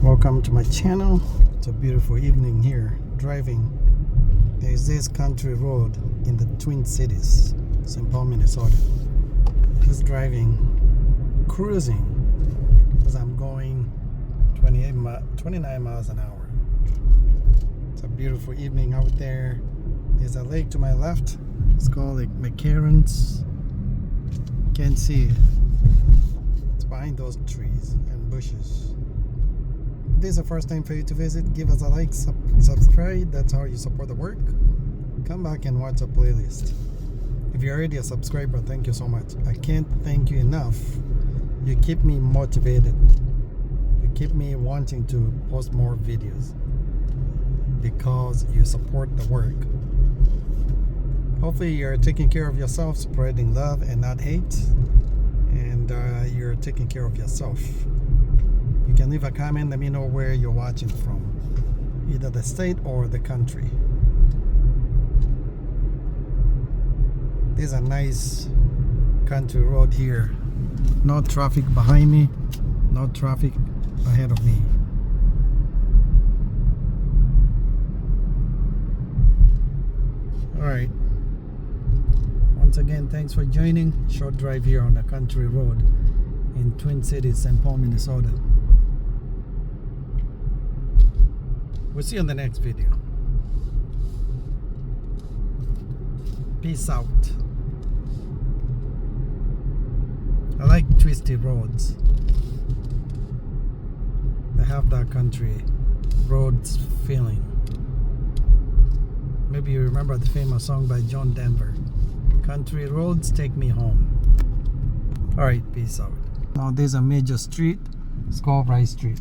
Welcome to my channel. It's a beautiful evening here driving. There's this country road in the Twin Cities, St. Paul, Minnesota. Just driving, cruising, as I'm going 29 miles an hour. It's a beautiful evening out there. There's a lake to my left. It's called Lake McCarran's. Can't see it. It's behind those trees and bushes. If this is the first time for you to visit, give us a like, subscribe. That's how you support the work. Come back and watch a playlist. If you're already a subscriber, thank you so much. I can't thank you enough. You keep me motivated. You keep me wanting to post more videos because you support the work. Hopefully you're taking care of yourself, spreading love and not hate, and you're taking care of yourself. You can leave a comment, let me know where you're watching from, either the state or the country. There's a nice country road here. No traffic behind me, no traffic ahead of me. Alright. Once again, thanks for joining. Short drive here on the country road in Twin Cities, St. Paul, Minnesota. We'll see you on the next video. Peace out. I like twisty roads. They have that country roads feeling. Maybe you remember the famous song by John Denver. Country roads take me home. Alright, peace out. Now there's a major street. It's called Rice Street.